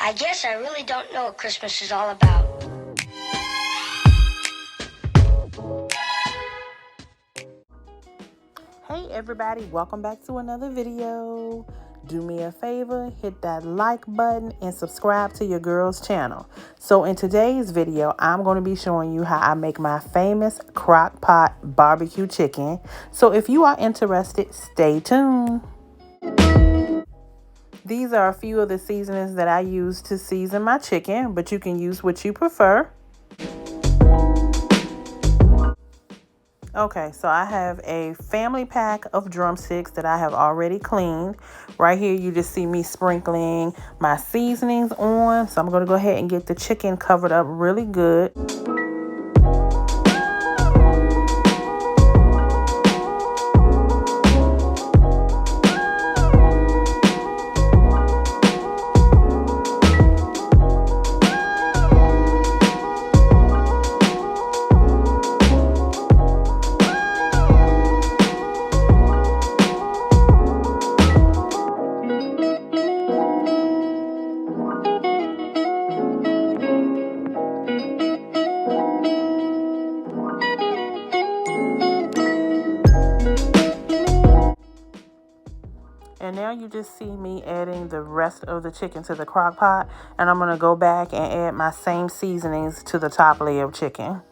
I guess I really don't know what Christmas is all about. Hey everybody, welcome back to another video. Do me a favor, hit that like button and subscribe to your girl's channel. So in today's video, I'm going to be showing you how I make my famous Crockpot barbecue chicken. So if you are interested, stay tuned. These are a few of the seasonings that I use to season my chicken, but you can use what you prefer. Okay, so I have a family pack of drumsticks that I have already cleaned. Right here, you just see me sprinkling my seasonings on. So I'm going to go ahead and get the chicken covered up really good. And now you just see me adding the rest of the chicken to the crock pot. And I'm going to go back and add my same seasonings to the top layer of chicken.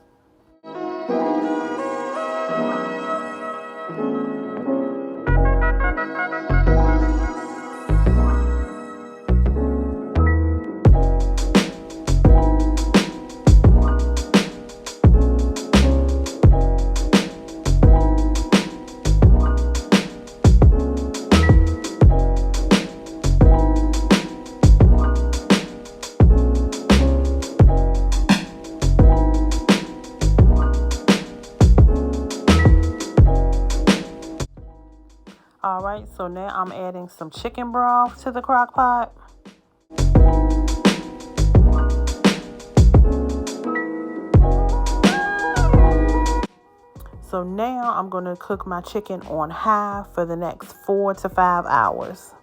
Alright, so now I'm adding some chicken broth to the crock pot. So now I'm going to cook my chicken on high for the next 4 to 5 hours.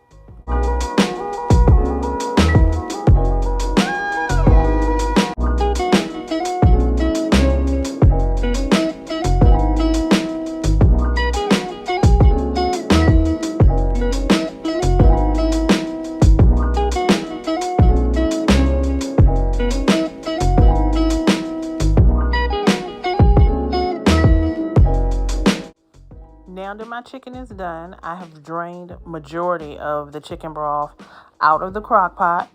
Now that my chicken is done, I have drained majority of the chicken broth out of the crock pot.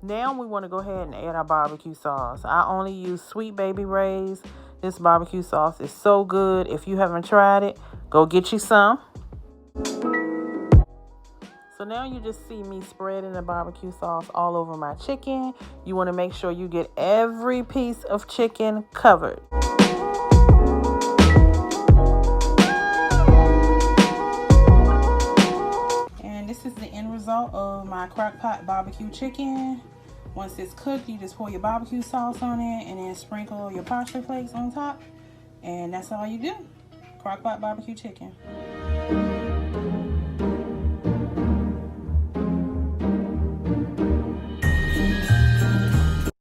Now we want to go ahead and add our barbecue sauce. I only use Sweet Baby Ray's. This barbecue sauce is so good. If you haven't tried it, go get you some. So now you just see me spreading the barbecue sauce all over my chicken. You want to make sure you get every piece of chicken covered. This is the end result of my Crockpot barbecue chicken. Once it's cooked, you just pour your barbecue sauce on it and then sprinkle your parsley flakes on top. And that's all you do. Crockpot barbecue chicken.